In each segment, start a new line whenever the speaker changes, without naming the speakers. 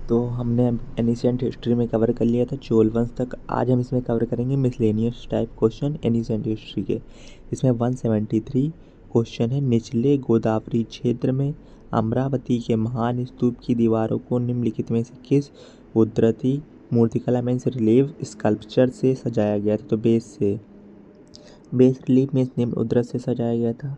तो हमने ancient history में कवर कर लिया था चोल वंश तक। आज हम इसमें कवर करेंगे miscellaneous type question ancient history के। इसमें 173 क्वेश्चन है। निचले गोदावरी क्षेत्र में अमरावती के महान स्तूप की दीवारों को निम्नलिखित में से किस उद्धृति मूर्तिकला मीन्स रिलीफ स्कल्पचर से सजाया गया था? तो बेस रिलीफ में निम्न उद्धृत से सजाया गया था।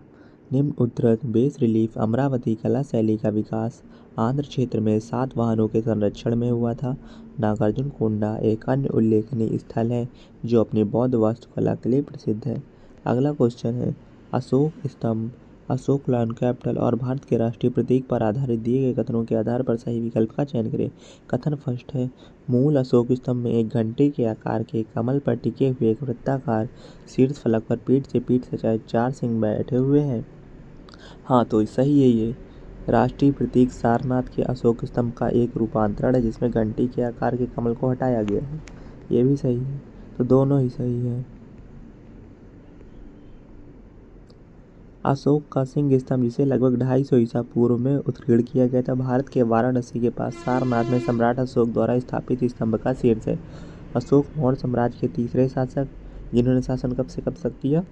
निम्न उद्धृत बेस रिलीफ अमरावती कला शैली का विकास आंध्र क्षेत्र में सातवाहनों के संरक्षण में हुआ था। नागार्जुन कोंडा एक अन्य उल्लेखनीय स्थल है जो अपनी बौद्ध वास्तुकला के लिए प्रसिद्ध है। अगला क्वेश्चन है अशोक स्तंभ, अशोक लायन कैपिटल और भारत के राष्ट्रीय प्रतीक पर आधारित दिए गए कथनों के आधार पर सही विकल्प का चयन करें। कथन फर्स्ट है मूल अशोक स्तंभ में एक घंटे के आकार के कमल पर टिके हुए एक वृत्ताकार शीर्ष फलक पर पीठ से चाहे 4 सिंह बैठे हुए हैं। हाँ, तो सही है ये। राष्ट्रीय प्रतीक सारनाथ के अशोक स्तंभ का एक रूपांतरण है जिसमें घंटी के आकार के कमल को हटाया गया है। ये भी सही है, तो दोनों ही सही है। अशोक का सिंह स्तंभ जिसे लगभग 250 ईसा पूर्व में उत्कीर्ण किया गया था भारत के वाराणसी के पास सारनाथ में सम्राट अशोक द्वारा स्थापित स्तंभ का शीर्ष है। अशोक मौर्य साम्राज्य के तीसरे शासक जिन्होंने शासन कब से कब तक किया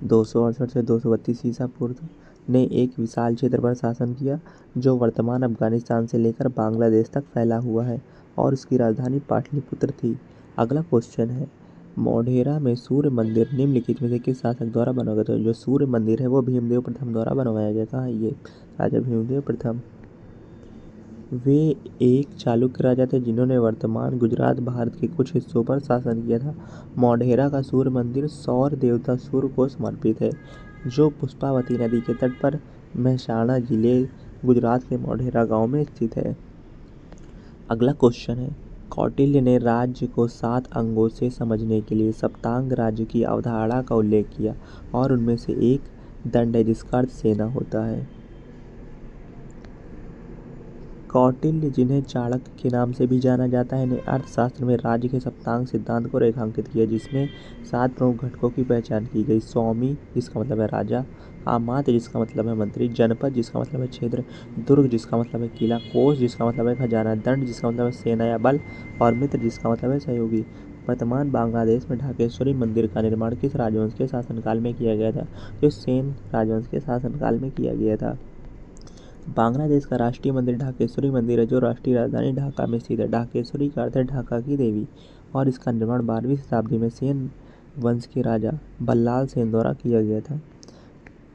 268 से 232 ईसा पूर्व ने एक विशाल क्षेत्र पर शासन किया जो वर्तमान अफगानिस्तान से लेकर बांग्लादेश तक फैला हुआ है और उसकी राजधानी पाटलिपुत्र थी। अगला क्वेश्चन है मोढेरा में सूर्य मंदिर निम्नलिखित में से किस शासक द्वारा बनवाया गया था? जो सूर्य मंदिर है वो भीमदेव प्रथम द्वारा बनवाया गया था। ये राजा भीमदेव प्रथम वे एक चालुक्य राजा थे जिन्होंने वर्तमान गुजरात भारत के कुछ हिस्सों पर शासन किया था। मोढेरा का सूर्य मंदिर सौर देवता सूर्य को समर्पित है जो पुष्पावती नदी के तट पर मेहसाणा जिले गुजरात के मोढेरा गांव में स्थित है। अगला क्वेश्चन है कौटिल्य ने राज्य को 7 अंगों से समझने के लिए सप्तांग राज्य की अवधारणा का उल्लेख किया और उनमें से एक दंड है जिसका अर्थ सेना होता है। कौटिल्य जिन्हें चाणक्य के नाम से भी जाना जाता है ने अर्थशास्त्र में राज्य के सप्तांग सिद्धांत को रेखांकित किया जिसमें 7 प्रमुख घटकों की पहचान की गई। स्वामी जिसका मतलब है राजा, आमात्य जिसका मतलब है मंत्री, जनपद जिसका मतलब है क्षेत्र, दुर्ग जिसका मतलब है किला, कोष जिसका मतलब है खजाना, दंड जिसका मतलब है सेना या बल और मित्र जिसका मतलब है सहयोगी। वर्तमान बांग्लादेश में ढाकेश्वरी मंदिर का निर्माण किस राजवंश के शासनकाल में किया गया था? तो सेन राजवंश के शासनकाल में किया गया था। बांग्लादेश का राष्ट्रीय मंदिर ढाकेश्वरी मंदिर है जो राष्ट्रीय राजधानी ढाका में स्थित है। ढाकेश्वरी का अर्थ है ढाका की देवी और इसका निर्माण 12वीं शताब्दी में सेन वंश के राजा बल्लाल सेन द्वारा किया गया था।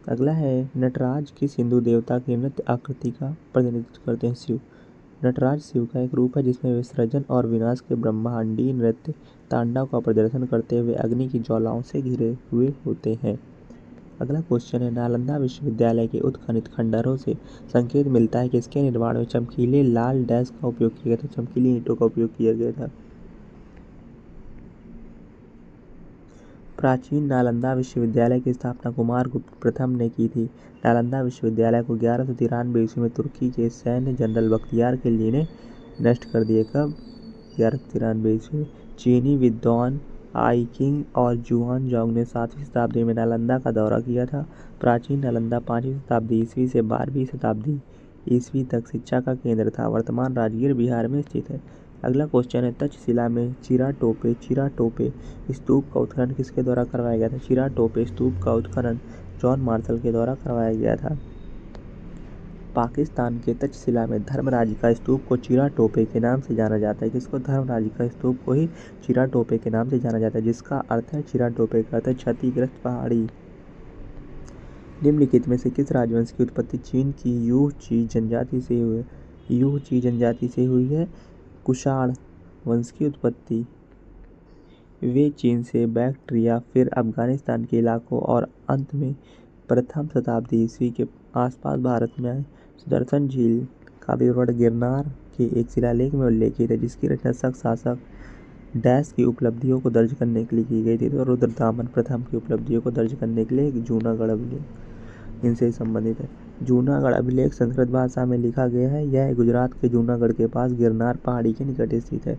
अगला है नटराज किस हिंदू देवता की नृत्य आकृति का प्रतिनिधित्व करते हैं? शिव। नटराज शिव का एक रूप है जिसमें विसर्जन और विनाश के ब्रह्मांडीय नृत्य तांडव का प्रदर्शन करते हुए अग्नि की ज्वालाओं से घिरे हुए होते हैं। अगला क्वेश्चन है नालंदा विश्वविद्यालय के उत्खनित खंडहरों से संकेत मिलता है कि इसके निर्माण में चमकीले लाल डैश का उपयोग किया गया था। चमकीली ईंटों का उपयोग किया गया था। प्राचीन नालंदा विश्वविद्यालय की स्थापना कुमारगुप्त प्रथम ने की थी। नालंदा विश्वविद्यालय को 1193 ईस्वी में तुर्की के सैन्य जनरल बख्तियार खिलजी ने नष्ट कर दिया। कब? 1193 ईस्वी में। चीनी विद्वान आई किंग और जुआन जोंग ने 7वीं शताब्दी में नालंदा का दौरा किया था। प्राचीन नालंदा 5वीं शताब्दी ईस्वी से 12वीं शताब्दी ईस्वी तक शिक्षा का केंद्र था। वर्तमान राजगीर बिहार में स्थित है। अगला क्वेश्चन है तक्षशिला में चिराटोपे स्तूप का उत्खनन किसके द्वारा करवाया गया था? चिराटोपे स्तूप का उत्खनन जॉन मार्शल के द्वारा करवाया गया था। पाकिस्तान के तक्षशिला में धर्मराज का स्तूप को चिराटोपे के नाम से जाना जाता है। किसको? धर्मराज का स्तूप को ही चिराटोपे के नाम से जाना जाता है जिसका अर्थ है चिराटोपे का अर्थ है क्षतिग्रस्त पहाड़ी। निम्नलिखित में से किस राजवंश की उत्पत्ति चीन की यूची जनजाति से हुई है? कुषाण वंश की उत्पत्ति। वे चीन से बैक्ट्रिया फिर अफगानिस्तान के इलाकों और अंत में प्रथम शताब्दी ईस्वी के आसपास भारत में आए। सुदर्शन झील का विवरण गिरनार के एक शिलालेख में उल्लेखित है जिसकी रचना शासक डैश की उपलब्धियों को दर्ज करने के लिए की गई थी। तो रुद्रदामन प्रथम की उपलब्धियों को दर्ज करने के लिए एक जूनागढ़ अभिलेख इनसे संबंधित है। जूनागढ़ अभिलेख संस्कृत भाषा में लिखा गया है। यह गुजरात के जूनागढ़ के पास गिरनार पहाड़ी के निकट स्थित है।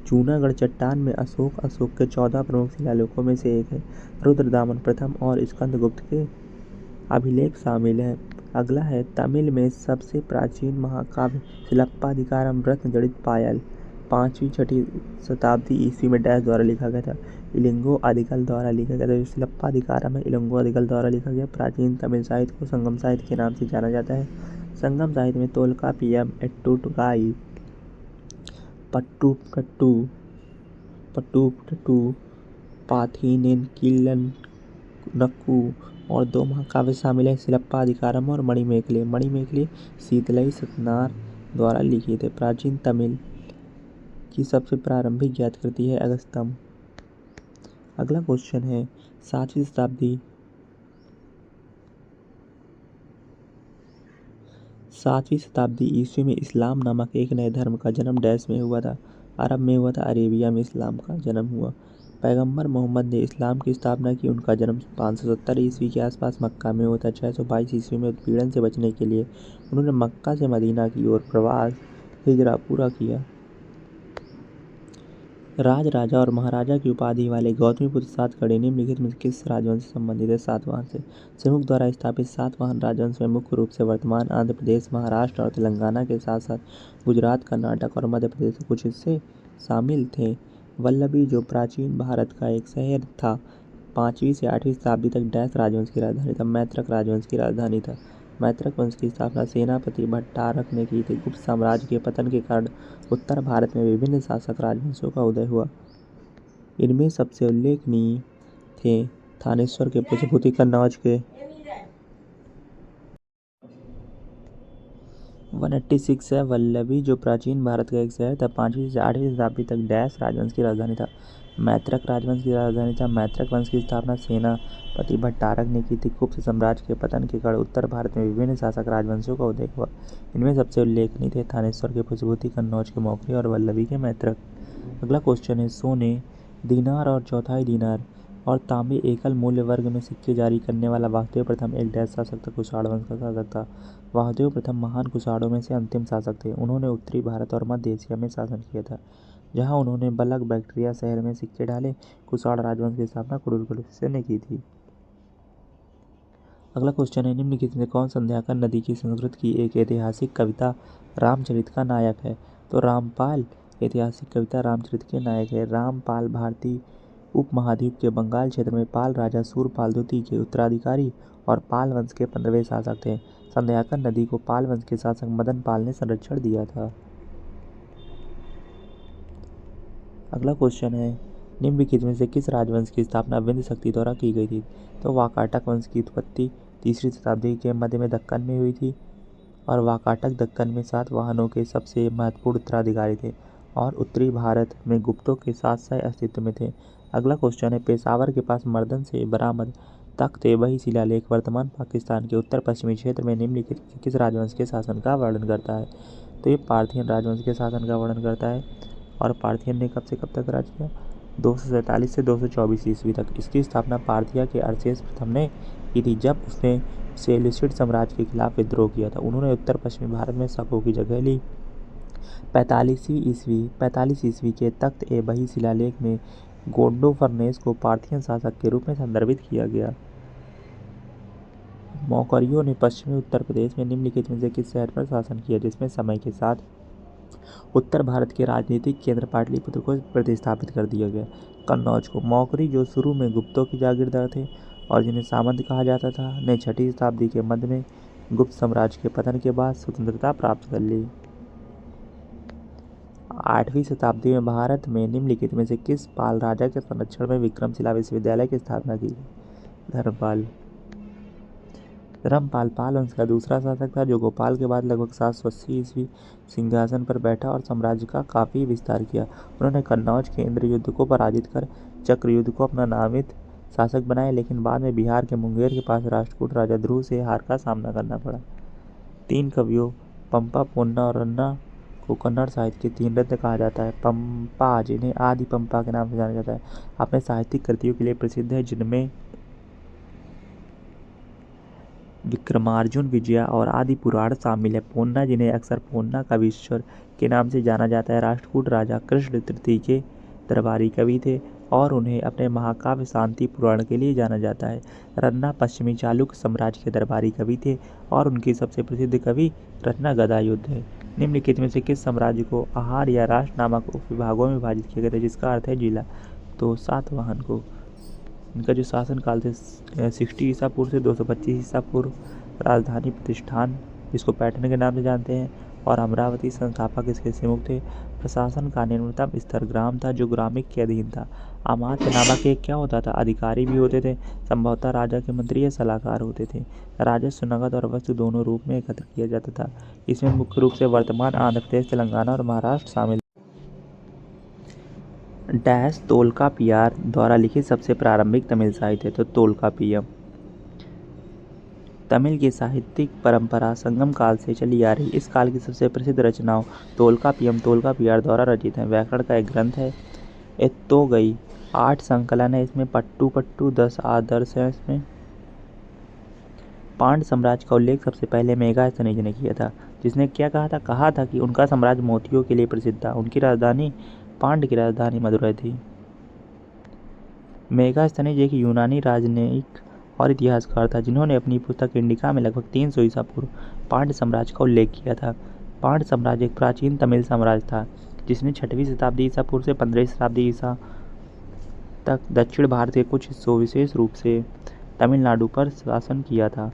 जूनागढ़ चट्टान में अशोक के 14 प्रमुख शिलालेखों में से एक है। रुद्रदामन प्रथम और स्कंदगुप्त के अभिलेख शामिल हैं। अगला है तमिल में सबसे प्राचीन महाकाव्य सिलप्पाधिकारम रत्न जड़ित पायल 5वीं 6वीं शताब्दी ईस्वी में डैश द्वारा लिखा गया था। इलिंगो आदिकल द्वारा लिखा गया था। जो सिलप्पाधिकारम है इलिंगो आदिकल द्वारा लिखा गया। प्राचीन तमिल साहित्य को संगम साहित्य के नाम से जाना जाता है। संगम साहित्य में तोल्कापियम, एट्टुटुकाई, पट्टुकट्टु, पट्टुकट्टु, पाथीनिनक्कू और 2 महाकाव्य शामिल हैं, सिलप्पाधिकारम और मणिमेखले। मणिमेखले शीतलई सतनार द्वारा लिखे थे। प्राचीन तमिल की सबसे प्रारंभिक ज्ञात कृति है अगस्त्यम। अगला क्वेश्चन है 7वीं शताब्दी ईस्वी में इस्लाम नामक एक नए धर्म का जन्म डैश में हुआ था। अरब में हुआ था। अरेबिया में इस्लाम का जन्म हुआ। पैगंबर मोहम्मद ने इस्लाम की स्थापना की। उनका जन्म 570 ईस्वी के आसपास मक्का में हुआ था। 622 ईस्वी में उत्पीड़न से बचने के लिए उन्होंने मक्का से मदीना की ओर प्रवास हिजरा पूरा किया। राज राजा और महाराजा की उपाधि वाले गौतमीपुत्र सातकर्णी निम्नलिखित में किस राजवंश से संबंधित है? सातवाहन से। सिमुक द्वारा स्थापित सातवाहन राजवंश में मुख्य रूप से वर्तमान आंध्र प्रदेश, महाराष्ट्र और तेलंगाना के साथ साथ गुजरात, कर्नाटक और मध्य प्रदेश के कुछ हिस्से शामिल थे। वल्लभी जो प्राचीन भारत का एक शहर था, 5वीं से 8वीं शताब्दी तक डैश राजवंश की राजधानी था। मैत्रक राजवंश की राजधानी था। मैत्रक वंश की स्थापना सेनापति भट्टारक ने की थी। गुप्त साम्राज्य के पतन के कारण उत्तर भारत में विभिन्न शासक राजवंशों का उदय हुआ। इनमें सबसे उल्लेखनीय थे थानेश्वर के पुष्यभूति, कन्नौज के 186 है। वल्लभी जो प्राचीन भारत का एक शहर था, 5वीं से 8वीं शताब्दी तक डैश राजवंश की राजधानी था। मैत्रक राजवंश की राजधानी था। मैत्रक वंश की स्थापना सेनापति भट्टारक ने की थी। गुप्त साम्राज्य के पतन के कारण उत्तर भारत में विभिन्न शासक राजवंशों का उदय हुआ। इनमें सबसे उल्लेखनीय थे थानेश्वर के पुष्यभूति, कन्नौज के मौखरी और वल्लभी के मैत्रक। अगला क्वेश्चन है सोने, दीनार और चौथाई दीनार और तांबे एकल मूल्य वर्ग में सिक्के जारी करने वाला वासुदेव प्रथम एक डैश शासक था, कुषाण वंश का शासक था। वासुदेव प्रथम महान कुषाणों में से अंतिम शासक थे। उन्होंने उत्तरी भारत और मध्य एशिया में शासन किया था, जहां उन्होंने बलक बैक्ट्रिया शहर में सिक्के डाले। कुषाण राजवंश की स्थापना कुरुवंश ने की थी। अगला क्वेश्चन है निम्नलिखित में कौन संध्याकर नदी की संस्कृत की एक ऐतिहासिक कविता रामचरित का नायक है? तो रामपाल ऐतिहासिक कविता रामचरित के नायक है। रामपाल भारतीय उपमहाद्वीप के बंगाल क्षेत्र में पाल राजा सूरपाल द्वितीय के उत्तराधिकारी और पाल वंश के 15वें शासक थे। संध्याकर नदी को पाल वंश के शासक मदन पाल ने संरक्षण दिया था। अगला क्वेश्चन है निम्नलिखित में से किस राजवंश की स्थापना विंध्य शक्ति द्वारा की गई थी? तो वाकाटक वंश की उत्पत्ति 3वीं शताब्दी के मध्य में दक्कन में हुई थी और वाकाटक दक्कन में सातवाहनों के सबसे महत्वपूर्ण उत्तराधिकारी थे और उत्तरी भारत में गुप्तों के साथ सह अस्तित्व में थे। अगला क्वेश्चन है पेशावर के पास मर्दन से बरामद तख्त-ए-बही शिलालेख वर्तमान पाकिस्तान के उत्तर पश्चिमी क्षेत्र में निम्नलिखित किस राजवंश के शासन का वर्णन करता है? तो ये पार्थियन राजवंश के शासन का वर्णन करता है। और पार्थियन ने कब से कब तक राज किया? 247 से 224 ईस्वी तक। इसकी स्थापना पार्थिया के अर्चेस प्रथम ने की थी, जब उसने सेल्यूसिड साम्राज्य के खिलाफ विद्रोह किया था। उन्होंने उत्तर पश्चिमी भारत में शकों की जगह ली। 45 ईस्वी के तख्त-ए-बही शिलालेख में गोंडोफर्नेस को पार्थियन शासक के रूप में संदर्भित किया गया। मौर्यों ने पश्चिमी उत्तर प्रदेश में निम्नलिखित में से किस शहर पर शासन किया, जिसमें समय के साथ उत्तर भारत के राजनीतिक केंद्र पाटलिपुत्र को प्रतिस्थापित कर दिया गया? कन्नौज को। मौर्य जो शुरू में गुप्तों की जागीरदार थे और जिन्हें सामंत कहा जाता था, ने 6वीं शताब्दी के मध्य में गुप्त साम्राज्य के पतन के बाद स्वतंत्रता प्राप्त कर ली। 8वीं शताब्दी में भारत में निम्नलिखित में से किस पाल राजा के संरक्षण में विक्रमशिला विश्वविद्यालय की स्थापना की? धर्मपाल। धर्मपाल पाल वंश का दूसरा शासक था, जो गोपाल के बाद लगभग 780 ईस्वी सिंहासन पर बैठा और साम्राज्य का काफी विस्तार किया। उन्होंने कन्नौज के इंद्रयुद्ध को पराजित कर चक्रयुद्ध को अपना नामित शासक बनाया, लेकिन बाद में बिहार के मुंगेर के पास राष्ट्रकूट राजा ध्रुव से हार का सामना करना पड़ा। 3 कवियों पंपा, पोन्ना और रन्ना को कन्नड़ साहित्य के 3 रत्न कहा जाता है। पंपा, जिन्हें आदि पंपा के नाम से जाना जाता है, अपने साहित्यिक कृतियों के लिए प्रसिद्ध है, जिनमें विक्रमार्जुन विजया और आदि पुराण शामिल है। पोन्ना, जिन्हें अक्सर पोन्ना कवीश्वर के नाम से जाना जाता है, राष्ट्रकूट राजा कृष्ण तृतीय के दरबारी कवि थे और उन्हें अपने महाकाव्य शांति पुराण के लिए जाना जाता है। रन्ना पश्चिमी चालुक्य साम्राज्य के दरबारी कवि थे और उनकी सबसे प्रसिद्ध कवि रन्ना गदायुद्ध है। निम्नलिखित में से किस साम्राज्य को आहार या राष्ट्र नामक उपविभागों में विभाजित किया गया था, जिसका अर्थ है जिला? तो सातवाहन को। इनका जो शासन काल थे 60 ईसा पूर्व से 225 ईसा पूर्व। राजधानी प्रतिष्ठान, जिसको पैटर्न के नाम से जानते हैं, और अमरावती। संस्थापक इसके सिमुख थे। प्रशासन का निम्नतम स्तर ग्राम था, जो ग्रामिक के अधीन था। अमात्य नामक एक क्या होता था? अधिकारी भी होते थे, संभवतः राजा के मंत्री या सलाहकार होते थे। राजस्व नगद और वस्तु दोनों रूप में एकत्र किया जाता था। इसमें मुख्य रूप से वर्तमान आंध्र प्रदेश, तेलंगाना और महाराष्ट्र शामिल। डैश तोल्कापियार द्वारा लिखित सबसे प्रारंभिक तमिल साहित्य, तो तोल्कापियम। तमिल की साहित्यिक परंपरा संगम काल से चली आ रही इस काल की सबसे प्रसिद्ध रचनाओं तोल्कापियम तोल्कापियार द्वारा रचित है। व्याकरण का एक ग्रंथ है। एत्तोगई 8 संकलन है इसमें। पट्टू पट्टू 10 आदर्श है इसमें। पांड्य साम्राज्य का उल्लेख सबसे पहले मेगास्थनीज ने किया था, जिसने क्या कहा था कि उनका साम्राज्य मोतियों के लिए प्रसिद्ध था। उनकी राजधानी पांड्य की राजधानी मदुरै थी। मेगास्थनीज एक यूनानी राजनयिक और इतिहासकार था, जिन्होंने अपनी पुस्तक इंडिका में लगभग 300 ईसा पूर्व पांड्य साम्राज्य का उल्लेख किया था। पांड्य साम्राज्य एक प्राचीन तमिल साम्राज्य था, जिसने 6वीं शताब्दी ईसा पूर्व से 15वीं शताब्दी ईसा तक दक्षिण भारत के कुछ हिस्सों, विशेष रूप से तमिलनाडु पर शासन किया था।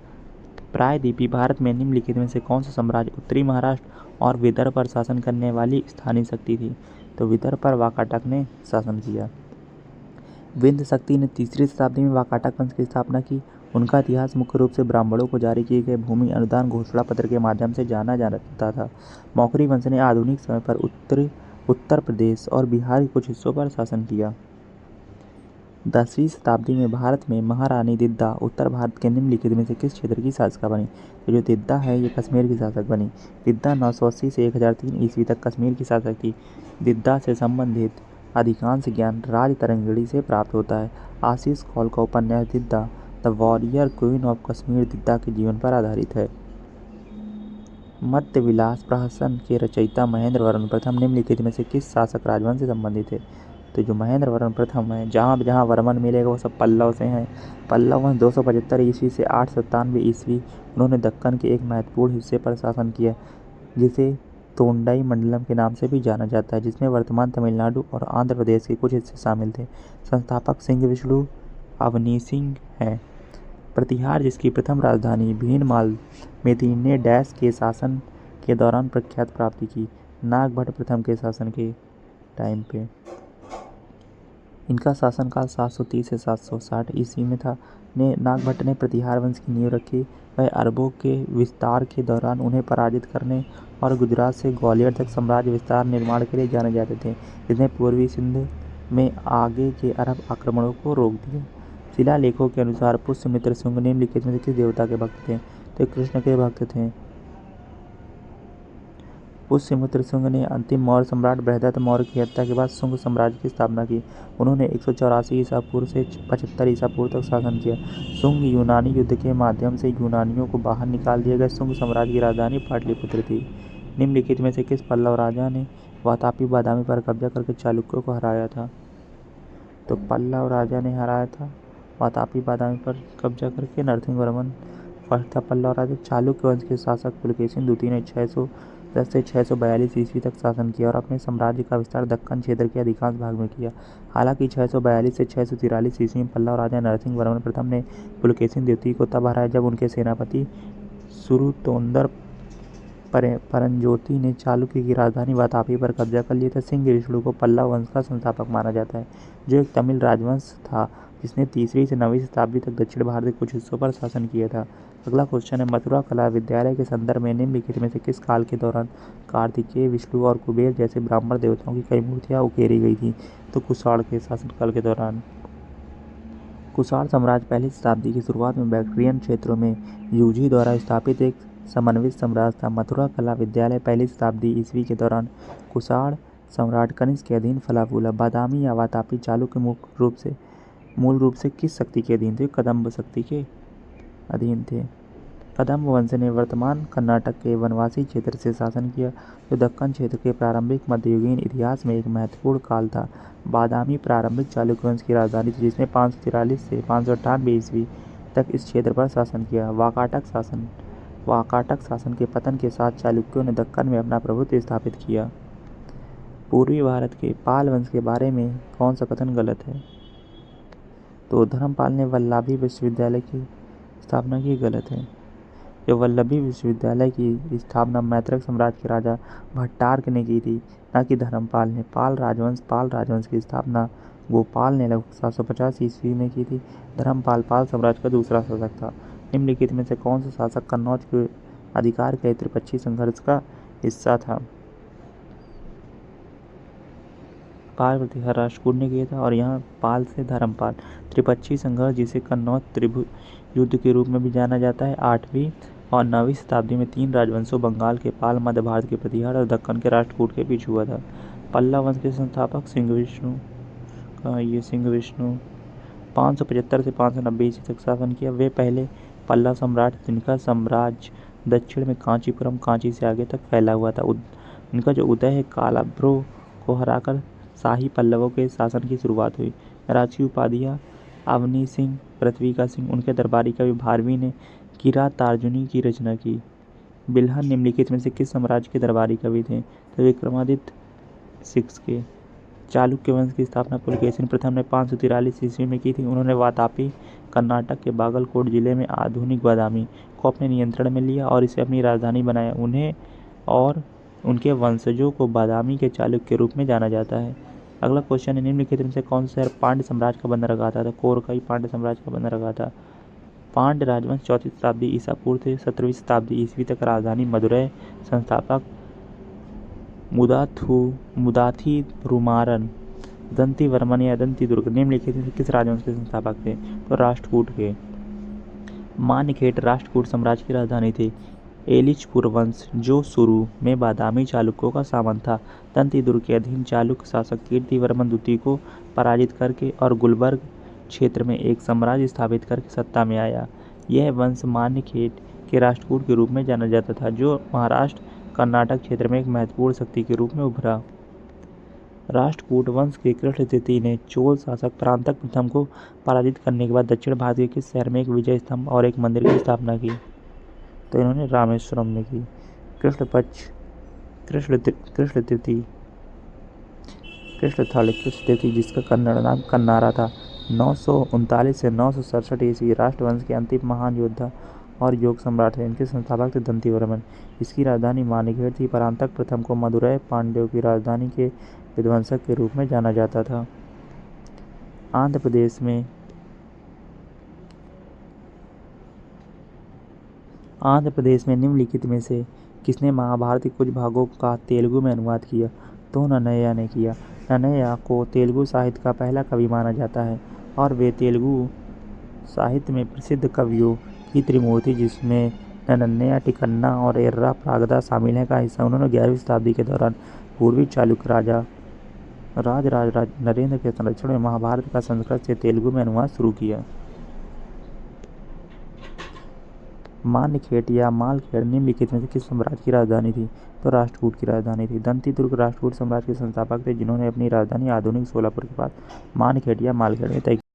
प्रायद्वीपीय भारत में निम्नलिखित में से कौन सा साम्राज्य उत्तरी महाराष्ट्र और विदर्भ पर शासन करने वाली स्थानीय शक्ति थी? तो विदर्भ पर वाकाटक ने शासन किया। विंध्य शक्ति ने 3री शताब्दी में वाकाटक वंश की स्थापना की। उनका इतिहास मुख्य रूप से ब्राह्मणों को जारी किए गए भूमि अनुदान घोषणा पत्र के माध्यम से जाना जाता था। मौखरी वंश ने आधुनिक समय पर उत्तर प्रदेश और बिहार के कुछ हिस्सों पर शासन किया। 10वीं शताब्दी में भारत में महारानी दिद्दा उत्तर भारत के निम्नलिखित में से किस क्षेत्र की शासिका बनी? तो जो दिद्दा है ये कश्मीर की शासक बनी। दिद्दा 980 से 1003 ईस्वी तक कश्मीर की शासक थी। दिद्दा से संबंधित अधिकांश ज्ञान राजतरंगिणी से प्राप्त होता है। आशीष कौल का उपन्यास Didda the warrior queen of Kashmir Didda के जीवन पर आधारित है। मध्य विलास प्रहसन के रचयिता महेंद्र वर्मन प्रथम निम्नलिखित में से किस शासक राजवंश से संबंधित है? तो जो महेंद्र वर्मन प्रथम है, जहाँ वर्मन मिलेगा वो सब पल्लव से हैं। पल्लव वंश 275 ईस्वी से 897 ईस्वी उन्होंने दक्कन के एक महत्वपूर्ण हिस्से पर शासन किया, जिसे तोंडई मंडलम के नाम से भी जाना जाता है, जिसमें वर्तमान तमिलनाडु और आंध्र प्रदेश के कुछ हिस्से शामिल थे। संस्थापक सिंह विष्णु अवनीसिंह हैं। प्रतिहार, जिसकी प्रथम राजधानी भीनमाल में थी, ने डैश के शासन के दौरान प्रख्यात प्राप्ति की? नागभट्ट प्रथम के शासन के टाइम पे। इनका शासनकाल 730 से 760 ईस्वी में था। नागभट्ट ने प्रतिहार वंश की नींव रखी। वह अरबों के विस्तार के दौरान उन्हें पराजित करने और गुजरात से ग्वालियर तक साम्राज्य विस्तार निर्माण के लिए जाने जाते थे, जिसने पूर्वी सिंध में आगे के अरब आक्रमणों को रोक दिया। शिलालेखों के अनुसार पुष्यमित्र शुंग निम्नलिखित में से किस देवता के भक्त थे? तो कृष्ण के भक्त थे। पुष्यमित्र शुंग ने अंतिम मौर्य सम्राट बृहदत्त मौर्य की हत्या के बाद शुंग साम्राज्य की स्थापना की। उन्होंने 184 ईसा पूर्व से 75 ईसा पूर्व तक शासन किया। शुंग यूनानी युद्ध के माध्यम से यूनानियों को बाहर निकाल दिया गया। शुंग साम्राज्य की राजधानी पाटलिपुत्र थी। निम्नलिखित में से किस पल्लव राजा ने वातापी बादामी पर कब्जा करके चालुक्यों को हराया था? तो पल्लव राजा ने हराया था वातापी बादामी पर कब्जा करके नरसिंहवर्मन फर्स्ट था पल्लव राजा। चालुक्य वंश के शासक पुलकेशिन द्वितीय ने 610 से 642 ईस्वी तक शासन किया और अपने साम्राज्य का विस्तार दक्कन क्षेत्र के अधिकांश भाग में किया। हालांकि 642 से 643 ईस्वी में पल्लव राजा नरसिंहवर्मन प्रथम ने पुलकेशिन द्वितीय को तब हराया जब उनके सेनापति सुरुतोंदर परंजोति ने चालुक्य की राजधानी वातापी पर कब्जा कर लिया था। सिंह विष्णु को पल्लव वंश का संस्थापक माना जाता है, जो एक तमिल राजवंश था जिसने 3री से 9वीं शताब्दी तक दक्षिण भारत के कुछ हिस्सों पर शासन किया था। अगला क्वेश्चन है, मथुरा कला विद्यालय के संदर्भ में निम्नलिखित में से किस काल के दौरान कार्तिकेय, विष्णु और कुबेर जैसे ब्राह्मण देवताओं की कई मूर्तियाँ उकेरी गई थी? तो कुषाण के शासनकाल के दौरान। कुषाण साम्राज्य 1ली शताब्दी की शुरुआत में बैक्ट्रियन क्षेत्रों में यूझी द्वारा स्थापित एक समन्वित साम्राज्य था। मथुरा कला विद्यालय 1ली शताब्दी ईस्वी के दौरान कुषाण सम्राट कनिष्क के अधीन फला फूला। बादामी या वातापी चालुक्य मूल रूप से किस शक्ति के अधीन थे? कदम्ब शक्ति के अधीन थे। कदंब वंश ने वर्तमान कर्नाटक के वनवासी क्षेत्र से शासन किया, जो दक्कन क्षेत्र के प्रारंभिक मध्ययुगीन इतिहास में एक महत्वपूर्ण काल था। बादामी प्रारंभिक चालुक्य वंश की राजधानी थी, जिसने 543 से 598 ईस्वी तक इस क्षेत्र पर शासन किया। वाकाटक शासन के पतन के साथ चालुक्यों ने दक्कन में अपना प्रभुत्व स्थापित किया। पूर्वी भारत के पाल वंश के बारे में कौन सा कथन गलत है? तो धर्मपाल ने वल्लभी विश्वविद्यालय की स्थापना की, गलत है। जो वल्लभी विश्वविद्यालय की स्थापना मैत्रक साम्राज्य के राजा भट्टार्क ने की थी, न कि धर्मपाल ने। पाल राजवंश की स्थापना गोपाल ने लगभग 750 ईस्वी में की थी। धर्मपाल पाल साम्राज्य का दूसरा शासक था। निम्नलिखित में से कौन सा शासक कन्नौज के अधिकार के त्रिपक्षीय संघर्ष का हिस्सा था? पाल प्रतिहार राष्ट्रकूट ने किया था और यहाँ पाल से धर्मपाल। त्रिपक्षीय संघर्ष, जिसे कन्नौज त्रिभुज युद्ध के रूप में भी जाना जाता है, 8वीं और 9वीं शताब्दी में 3 राजवंशों बंगाल के पाल, मध्य भारत के प्रतिहार और दक्कन के राष्ट्रकूट के बीच हुआ था। पल्लव वंश के संस्थापक सिंह विष्णु 575 से 590 ईस्वी तक शासन किया। वे पहले पल्लव सम्राट, जिनका साम्राज्य दक्षिण में कांचीपुरम, कांची से आगे तक फैला हुआ था। उनका जो उदय है, कालाभ्रो को हराकर शाही पल्लवों के शासन की शुरुआत हुई। राजकीय उपाधियाँ: अवनी सिंह, पृथ्वी का सिंह। उनके दरबारी कवि भारवी ने किरातार्जुनी की रचना की। बिल्हन निम्नलिखित में से किस साम्राज्य के दरबारी कवि थे? तो विक्रमादित्य 6 के। चालुक्य वंश की स्थापना पुलकेशिन प्रथम ने 543 ईस्वी में की थी। उन्होंने वातापी, कर्नाटक के बागलकोट जिले में आधुनिक बादामी को अपने नियंत्रण में लिया और इसे अपनी राजधानी बनाया। उन्हें और उनके वंशजों को बादामी के चालुक्य के रूप में जाना जाता है। अगला क्वेश्चन है, निम्नलिखित में से कौन सा शहर पांड्य साम्राज्य का बंदरगाह था? कोरकाई पांड्य साम्राज्य का बंदरगाह था। पांड्य राजवंश 4वीं शताब्दी ईसा पूर्व से 17वीं शताब्दी ईस्वी तक राजधानी मदुरै। संस्थापक मुदाथी रुमारन, दंतिवर्मन या दंतिदुर्ग। निम्नलिखित में से किस राजवंश के संस्थापक थे? तो राष्ट्रकूट के। मान्यखेट राष्ट्रकूट साम्राज्य की राजधानी थी। एलिचपुर वंश, जो शुरू में बादामी चालुक्यों का सामंत था, दंतिदुर्ग के अधीन चालुक्य शासक कीर्तिवर्मन द्वितीय को पराजित करके और गुलबर्ग क्षेत्र में एक साम्राज्य स्थापित करके सत्ता में आया। यह वंश मान्यखेट के राष्ट्रकूट के रूप में जाना जाता था, जो महाराष्ट्र कर्नाटक क्षेत्र में एक महत्वपूर्ण शक्ति के रूप में उभरा। राष्ट्रकूट वंश के कृष्ण तृतीय ने चोल शासक परांतक प्रथम को पराजित करने के बाद दक्षिण भारत के किस शहर में एक विजय स्तंभ और एक मंदिर की स्थापना की? तो इन्होंने रामेश्वरम में की। कृष्ण तृतीय, जिसका कन्नड़ नाम कन्नारा था, 939 से 967 ईस्वी राष्ट्रवंश के अंतिम महान योद्धा और योग सम्राट थे। इनके संस्थापक थे दंतिवर्मन। इसकी राजधानी मान्यखेट थी। परांतक प्रथम को मदुरै पांड्यों की राजधानी के विध्वंसक के रूप में जाना जाता था। आंध्र प्रदेश में निम्नलिखित में से किसने महाभारत के कुछ भागों का तेलुगु में अनुवाद किया? तो नन्नय्या ने किया। नन्नय्या को तेलुगु साहित्य का पहला कवि माना जाता है और वे तेलुगु साहित्य में प्रसिद्ध कवियों की त्रिमूर्ति, जिसमें नन्नय्या, टिक्कन्ना और एर्रा प्रागदा शामिल हैं, का हिस्सा। उन्होंने 11वीं शताब्दी के दौरान पूर्वी चालुक्य राजा नरेंद्र के संरक्षण में महाभारत का संस्कृत से तेलुगु में अनुवाद शुरू किया। मान्यखेट या मालखेड़ निम्नलिखित में से किस साम्राज्य की राजधानी थी? तो राष्ट्रकूट की राजधानी थी। दंतिदुर्ग राष्ट्रकूट साम्राज्य के संस्थापक थे, जिन्होंने अपनी राजधानी आधुनिक सोलापुर के पास मान्यखेट या मालखेड़ में तय